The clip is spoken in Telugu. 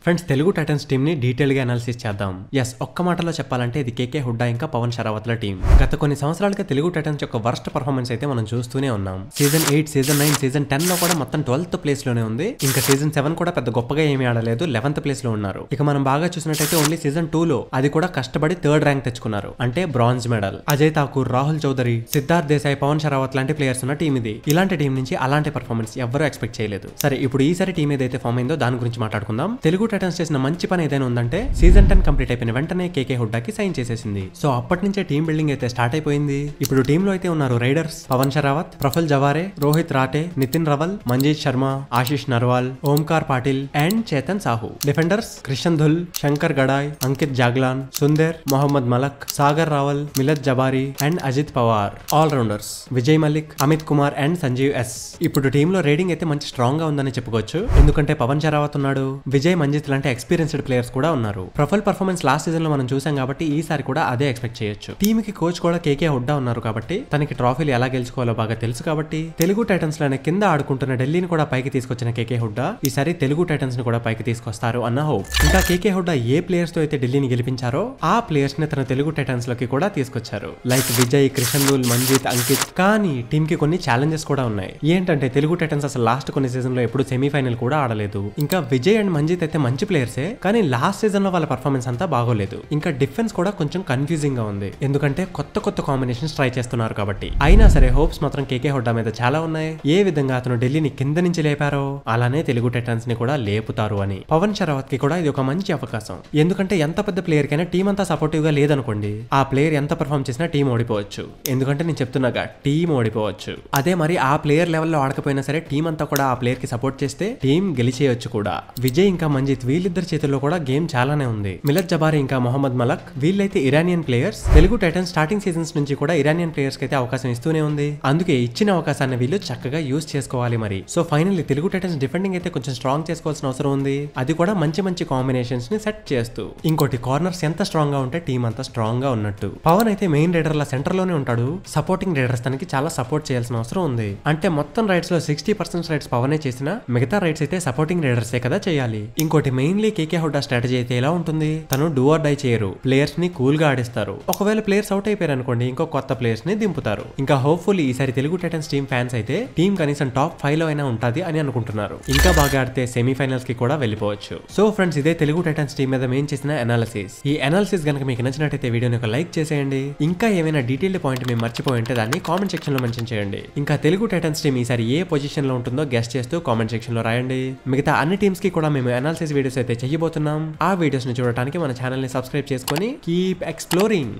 ఫ్రెండ్స్, తెలుగు టైటన్స్ టీమ్ ని డీటెయిల్ గా అనాలిసిస్ చేద్దాం. ఒక్క మాటలో చెప్పాలంటే ఇది కేకే హుడ్డా ఇంకా పవన్ షరావత్ల టీం. గత కొన్ని సంవత్సరాలుగా తెలుగు టైటన్స్ యొక్క వర్స్ట్ పర్ఫార్మెన్స్ అయితే మనం చూస్తూనే ఉన్నాం. సీజన్ 8, సీజన్ 9, సీజన్ 10 లో కూడా మొత్తం 12th ప్లేస్ లోనే ఉంది. ఇంకా సీజన్ 7 కూడా పెద్ద గొప్పగా ఏమీ ఆడలేదు, 11th ప్లేస్ లో ఉన్నారు. ఇక మనం బాగా చూసినట్టయితే ఓన్లీ సీజన్ 2 లో అది కూడా కష్టపడి 3rd ర్యాంక్ తెచ్చుకున్నారు, అంటే బ్రాంజ్ మెడల్. అజయ్ ఠాకూర్, రాహుల్ చౌదరి, సిద్ధార్థ్ దేశాయ్, పవన్ షరావత్ లాంటి ప్లేయర్స్ ఉన్న టీం ఇది. ఇలాంటి టీం నుంచి అలాంటి పర్ఫార్మెన్స్ ఎవరూ ఎక్స్పెక్ట్ చేయలేదు. సరే, ఇప్పుడు ఈసారి టీం ఏదైతే ఫామ్ అయిందో దాని గురించి మాట్లాడుకుందాం. తెలుగు టైటన్స్ చేసిన మంచి పని ఏదైనా ఉందంటే సీజన్ 10 కంప్లీట్ అయిపోయిన వెంటనే కేకే హుడ్డాకి సైన్ చేసేసింది. సో అప్పటి నుంచే టీం బిల్డింగ్ అయితే స్టార్ట్ అయిపోయింది. ఇప్పుడు టీమ్ లో అయితే ఉన్నారు raiders Pawan Sehrawat, Praful Zaware, Rohit Rathi, Nitin Rawal, Manjeet Sharma, Ashish Narwal, Omkar Patil and Chetan Sahu. Defenders Krishan Dhull, Shankar Gadai, Ankit Jaglan, Sundar, Mohammad Malak, Sagar Rawal, Milad Jabbari and Ajit Pawar. All rounders Vijay Malik, Amit Kumar and Sanjeev S. ఇప్పుడు టీమ్ లో రేటింగ్ అయితే మంచి స్ట్రాంగ్ గా ఉందని చెప్పుకోవచ్చు. ఎందుకంటే పవన్ షరావత్ ఉన్నాడు, విజయ్, మంజిత్ లాంటి ఎక్స్పీరియన్స్డ్ ప్లేయర్స్ కూడా ఉన్నారు. ప్రొఫైల్ పర్ఫార్మెన్స్ లాస్ట్ సీజన్ లో మనం చూసాం కాబట్టి ఈసారి కూడా అదే ఎక్స్పెక్ట్ చేయొచ్చు. టీమ్ కి కోచ్ కూడా కేకే హుడ్డా ఉన్నారు కాబట్టి తనకి ట్రాఫీలు ఎలా గెలుచుకోవాలో బాగా తెలుసు కాబట్టి తెలుగు టైటన్స్ లోనే కింద ఆడుకుంటున్న ఢిల్లీని కూడా పైకి తీసుకొచ్చిన కేకే హుడ్డా ఈసారి తెలుగు టైటన్స్ ని కూడా పైకి తీసుకొస్తారు అన్న హోప్. ఇంకా కేకే హుడ్డా ఏ ప్లేయర్స్ తో అయితే ఢిల్లీని గెలిపించారో ఆ ప్లేయర్స్ ని తన తెలుగు టైటన్స్ లోకి కూడా తీసుకొచ్చారు. లైక్ విజయ్, క్రిషన్ ధుల్, మంజిత్, అంకిత్. కానీ టీమ్ కి కొన్ని ఛాలెంజెస్ కూడా ఉన్నాయి. ఏంటంటే తెలుగు టైటన్స్ అసలు లాస్ట్ కొన్ని సీజన్ లో ఎప్పుడు సెమీఫైనల్ కూడా ఆడలేదు. ఇంకా విజయ్ అండ్ మంజిత్ అయితే మంచి ప్లేయర్సే, కానీ లాస్ట్ సీజన్ లో వాళ్ళ పర్ఫార్మెన్స్ అంతా బాగోలేదు. ఇంకా డిఫెన్స్ కూడా కొంచెం కన్ఫ్యూజింగ్ గా ఉంది, ఎందుకంటే కొత్త కొత్త కాంబినేషన్స్ ట్రై చేస్తున్నారు కాబట్టి. అయినా సరే హోప్స్ మాత్రం కేకే హుడ్డా మీద చాలా ఉన్నాయి. ఏ విధంగా అతను ఢిల్లీని కింద నుంచి లేపారో అలానే తెలుగు టైటన్స్ ని కూడా లేపుతారు అని. పవన్ షరావత్ కి కూడా ఇది ఒక మంచి అవకాశం. ఎందుకంటే ఎంత పెద్ద ప్లేయర్ కైనా టీం అంతా సపోర్టివ్ గా లేదనుకోండి, ఆ ప్లేయర్ ఎంత పర్ఫార్మ్ చేసినా టీం ఓడిపోవచ్చు. ఎందుకంటే నేను చెప్తున్నాగా, టీం ఓడిపోవచ్చు. అదే మరి ఆ ప్లేయర్ లెవెల్లో ఆడకపోయినా సరే టీం అంతా కూడా ఆ ప్లేయర్ కి సపోర్ట్ చేస్తే టీం గెలిచేయొచ్చు కూడా. విజయ్ ఇంకా మంజిత్ వీళ్ళిద్దరి చేతుల్లో కూడా గేమ్ చాలానే ఉంది. మిలత్ జబారీ ఇంకా మొహమ్మద్ మలక్ వీళ్ళైతే Iranian players. Telugu Titans starting seasons నుంచి కూడా ఇరానియన్ ప్లేయర్స్ కి అయితే అవకాశం ఇస్తూనే ఉంది. అందుకే ఇచ్చిన అవకాశాన్ని వీళ్ళు చక్కగా యూజ్ చేసుకోవాలి మరి. So finally Telugu Titans defending అయితే కొంచెం స్ట్రాంగ్ చేసుకోవాల్సిన అవసరం ఉంది. అది కూడా మంచి మంచి కాంబినేషన్స్ ని సెట్ చేస్తూ. ఇంకోటి కార్నర్స్ ఎంత స్ట్రాంగ్ గా ఉంటే టీం అంతా స్ట్రాంగ్ గా ఉన్నట్టు. పవన్ అయితే మెయిన్ రైడర్ లా సెంటర్ లోనే ఉంటాడు. సపోర్టింగ్ రైడర్స్ తనకి చాలా సపోర్ట్ చేయాల్సిన అవసరం ఉంది. అంటే మొత్తం రైడ్స్ లో 60% రైడ్స్ పవనే చేసినా మిగతా రైడ్స్ అయితే సపోర్టింగ్ రైడర్సే కదా చేయాలి. ఇంకోటి మెయిన్లీ కేకే హుడ్డా స్ట్రాటజీ అయితే ఎలా ఉంటుంది, తను డూ ఆర్ డై చేయరు, ప్లేయర్స్ ని కూల్ గా ఆడిస్తారు. ఒకవేళ ప్లేయర్స్ అవుట్ అయిపోయారు అనుకోండి, ఇంకో కొత్త ప్లేయర్స్ ని దింపుతారు. ఇంకా హోప్ఫుల్లీ ఈసారి తెలుగు టైటన్స్ టీమ్ ఫ్యాన్స్ అయితే టీం కనీసం టాప్ 5 లో అయినా ఉంటది అని అనుకుంటున్నారు. ఇంకా బాగా ఆడితే సెమీఫైనల్స్ కి కూడా వెళ్ళిపోవచ్చు. సో ఫ్రెండ్స్, ఇదే తెలుగు టైటన్స్ టీం మీద మేము చేసిన అనాలిసిస్. ఈ అనాలిసిస్ గనుక మీకు నచ్చినట్టయితే వీడియోని ఒక లైక్ చేసేయండి. ఇంకా ఏమైనా డీటెయిల్డ్ పాయింట్ మేము మర్చిపోయి ఉంటే దాన్ని కామెంట్ సెక్షన్ లో మెన్షన్ చేయండి. ఇంకా తెలుగు టైటన్స్ టీం ఈసారి ఏ పొజిషన్ లో ఉంటుందో గెస్ట్ చేస్తూ కామెంట్ సెక్షన్ లో రాయండి. మిగతా అన్ని టీమ్స్ కి కూడా మేము అనాలిసిస్ వీడియోస్ అయితే చేయబోతున్నాం. ఆ వీడియోస్ ని చూడటానికి మన ఛానల్ ని సబ్స్క్రైబ్ చేసుకొని కీప్ ఎక్స్ప్లోరింగ్.